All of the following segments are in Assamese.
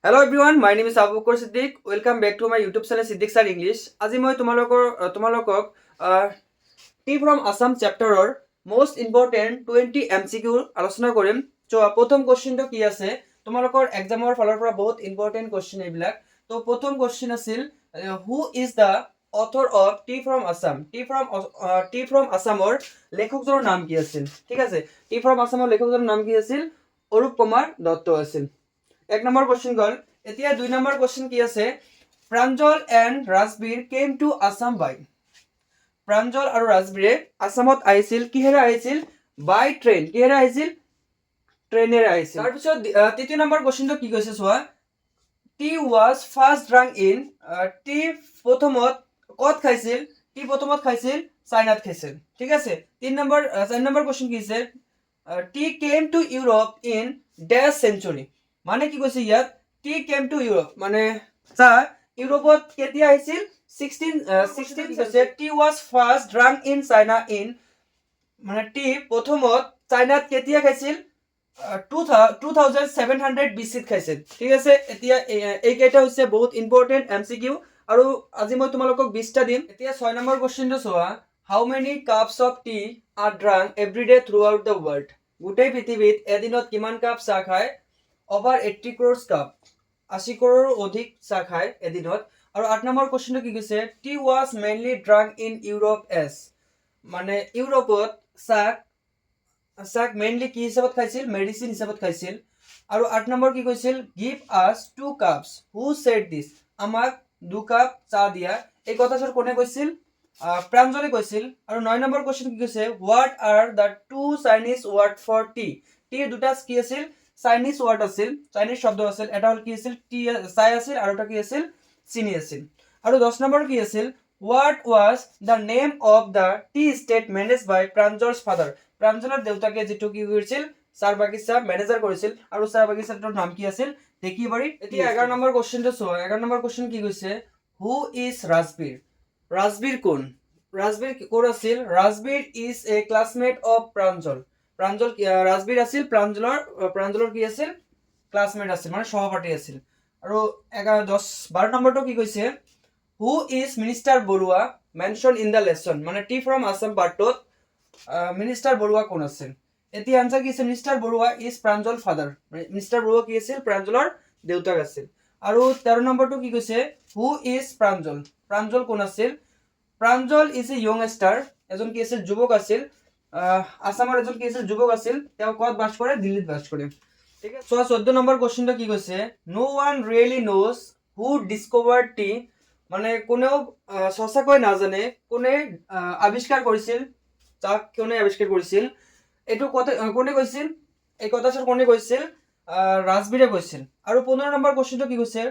Hello everyone, my name is Abu Bakr Siddiq. Welcome back to my YouTube channel Siddiq Sir English. আজি মই তোমালোকক T from Assam chapter or most important 20 MCQ আলোচনা কৰিম। প্ৰথম কোৱেশ্চনটো কি আছে তোমালোকৰ এক্সামৰ ফালৰ পৰা বহুত ইম্পৰ্টেন্ট কোৱেশ্চন এইবিলাক। তো প্ৰথম কোৱেশ্চন আছিল who is the author of T from Assam? T from Assamৰ লেখকজনৰ নাম কি আছিল? ঠিক আছে, T from Assamৰ লেখকজনৰ নাম কি আছিল? অৰূপ কুমাৰ দত্ত আছিল। এক নম্বৰ কোৱেশ্চন গল। এতিয়া দুই নম্বৰ কোৱেশ্চন কি আছে? Pranjal and Rajbir came to Assam by. Pranjal আৰু ৰাজবীৰে আসামত আহিছিল কিহেৰে আহিছিল? By train. কিহেৰে আহিছিল? ট্ৰেইনেৰে আহিছিল। তাৰপিছত তৃতীয় নম্বৰ কোৱেশ্চনটো কি কৈছে চোৱা। T was first drunk in. T প্ৰথমত ক'ত খাইছিল? টি প্ৰথমত খাইছিল চাইনাত খাইছিল। ঠিক আছে। চাৰি নম্বৰ কোৱেশ্চন কি আছে? Tea came to Europe in ডেছ চেঞ্চুৰী। মানে কি কৈছে ইয়াত? টি কেম টু ইউৰোপ মানে ইউৰোপত কেতিয়া আহিছিল? 16 কৈছে। Tea was first drunk in China in মানে টি প্ৰথমত চাইনাত কেতিয়া খাইছিল? 2700 BC খাইছিল। ঠিক আছে। এতিয়া এইকেইটা হৈছে বহুত ইম্পৰ্টেন্ট এমচিকিউ আৰু আজি মই তোমালোকক 20টা দিম। এতিয়া 6 নম্বৰ কোৱেশ্চনটো চোৱা। How many cups of tea are drunk every day throughout the world. গোটেই পৃথিৱীত এদিনত কিমান কাপ চাহ খায়? over 80 crores cup. 80 crore অধিক চাহ খায় এদিনত। আৰু 8 নম্বৰ কোৱেশ্চনটো কি কৈছে? Tea was mainly drunk in Europe as মানে ইউৰোপত চাহ মেইনলি কি হিচাপত খাইছিল? মেডিচিন হিচাপত খাইছিল। আৰু 8 নম্বৰ কি কৈছিল? গিভ আছ 2 কাপছ। হু ছেড দিছ? আমাক 2 কাপ চাহ দিয়া। এই কথাষাৰ কোনে কৈছিল? প্ৰাঞ্জলে কৈছিল। আৰু 9 নম্বৰ কোৱেশ্চন কি কৈছে? What are the two Chinese word for tea. টিৰ দুটা কি আছিল? চাইনিজ ৱৰ্ড আছিল, চাইনিজ শব্দ আছিল। এটা হল কি আছিল? টি চাই আছিল আৰু এটা কি আছিল? চিনি আছিল। আৰু 10 নম্বৰ কি আছিল? What was the name of the tea estate manage by Pranjal's father. প্ৰাঞ্জলৰ দেউতাকে যিটো কি কৰিছিল? চাহ বাগিচা মেনেজাৰ কৰিছিল আৰু চাহ বাগিচাটোৰ নাম কি আছিল? ঢেকীবাৰী। এতিয়া 11 নম্বৰ কোৱেশ্চনটো চোৱা। 11 নম্বৰ কোৱেশ্চন কি কৈছে? Who is Rajbir? ৰাজবীৰ কোন? ৰাজবীৰ কোন আছিল? Rajbir is a classmate of Pranjal. Rajbir আছিল প্ৰাঞ্জলৰ কি আছিল? ক্লাছমেট আছিল মানে সহপাঠী আছিল। আৰু 12 নম্বৰটো কি কৈছে? Who is minister Barua mention in the lesson মানে টি ফ্ৰম আসাম পাৰ্টত মিনিষ্টাৰ বৰুৱা কোন আছিল? এতিয়া আনসাৰ কি আছে? Minister Barua is Pranjal father. Minister Barua কি আছিল? প্ৰাঞ্জলৰ দেউতাক আছিল। আৰু 13 নম্বৰটো কি কৈছে? Who is Pranjal? প্ৰাঞ্জল কোন আছিল? Pranjal is a young star. এজন কি আছিল? যুৱক আছিল। আসামৰ এজন কি আছিল? যুৱক আছিল। তেওঁ ক'ত বাস কৰে? দিল্লীত বাস কৰে। ঠিক আছে। 14 নম্বৰ কোৱেশ্চনটো কি কৈছে? No one really knows who discovered tea মানে কোনেও সঁচাকৈ নাজানে কোনে আৱিষ্কাৰ কৰিছিল চাহ। কোনে আৱিষ্কাৰ কৰিছিল? এইটো কোনে কৈছিল? এই কথাষাৰ কোনে কৈছিল? ৰাজবীৰে কৈছিল। আৰু 15 নম্বৰ কোৱেশ্চনটো কি কৈছে?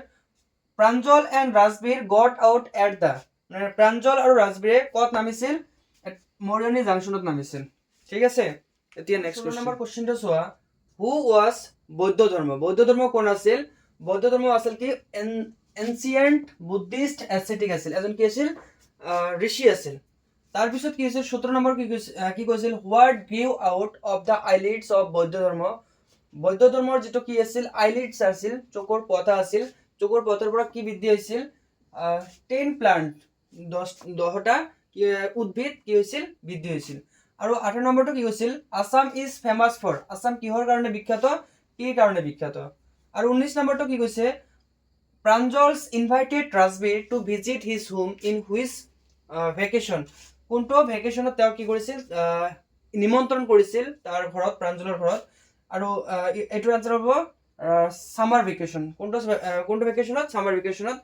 Pranjal and Rajbir got out at the মানে প্ৰাঞ্জল আৰু ৰাজবীৰে ক'ত নামিছিল? মৰিয়নি জাংচনত নামিছিল। ঠিক আছে। এতিয়া নেক্সট নম্বৰ কোৱেশ্চনটো চোৱা। হু ৱাজ বৌদ্ধ ধৰ্ম? বৌদ্ধ ধৰ্ম কোন আছিল? বৌদ্ধ ধৰ্ম আছিল কি? এনচিয়েন্ট বুদ্ধিষ্ট এসেটিক আছিল। এজন কি আছিল? ঋষি আছিল। তাৰপিছত কি আছিল? 17 নম্বৰ কি কৈছিল? What grew out of the eyelids of Bodhidharma. বৌদ্ধ ধৰ্মৰ যিটো কি আছিল? আইলিডছ আছিল, চকুৰ পতা আছিল। চকুৰ পতাৰ পৰা কি বৃদ্ধি হৈছিল? 10 প্লান্ট 10টা উদ্ভিদ কি হৈছিল? বৃদ্ধি হৈছিল। আৰু 18 নম্বৰটো কি কৈছিল? Assam is famous for. Assam কিহৰ কাৰণে বিখ্যাত? টিৰ কাৰণে বিখ্যাত। আৰু 19 নম্বৰটো কি কৈছে? Pranjal's invited Rajbir to visit his home in which vacation. কোনটো ভেকেশ্যনত তেওঁ কি কৰিছিল? নিমন্ত্ৰণ কৰিছিল তাৰ ঘৰত, প্ৰাঞ্জলৰ ঘৰত। আৰু এইটোৰ আনসাৰ হ'ব সামাৰ ভেকেশ্যন। কোনটো ভেকেশ্যনত? সামাৰ ভেকেশ্যনত।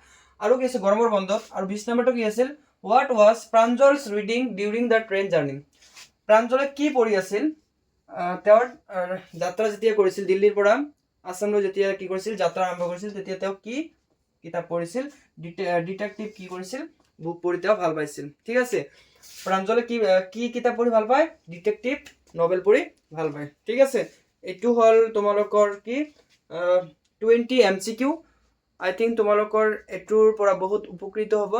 আৰু কি আছে? গৰমৰ বন্ধত। আৰু 20 নম্বৰটো কি আছিল? What was Pranjal's reading during the train journey. প্ৰাঞ্জলে কি পঢ়ি আছিল? তেওঁৰ যাত্ৰা যেতিয়া কৰিছিল দিল্লীৰ পৰা আসামলৈ, যেতিয়া কি কৰিছিল? যাত্ৰা আৰম্ভ কৰিছিল, তেতিয়া তেওঁ কি কিতাপ পঢ়িছিল? ডিটেকটিভ কি কৰিছিল? বুক পঢ়ি তেওঁ ভাল পাইছিল। ঠিক আছে। প্ৰাঞ্জলে কি কিতাপ পঢ়ি ভাল পায়? ডিটেকটিভ নভেল পঢ়ি ভাল পায়। ঠিক আছে। এইটো হ'ল তোমালোকৰ কি 20 MCQ। আই থিংক তোমালোকৰ এইটোৰ পৰা বহুত উপকৃত হ'ব।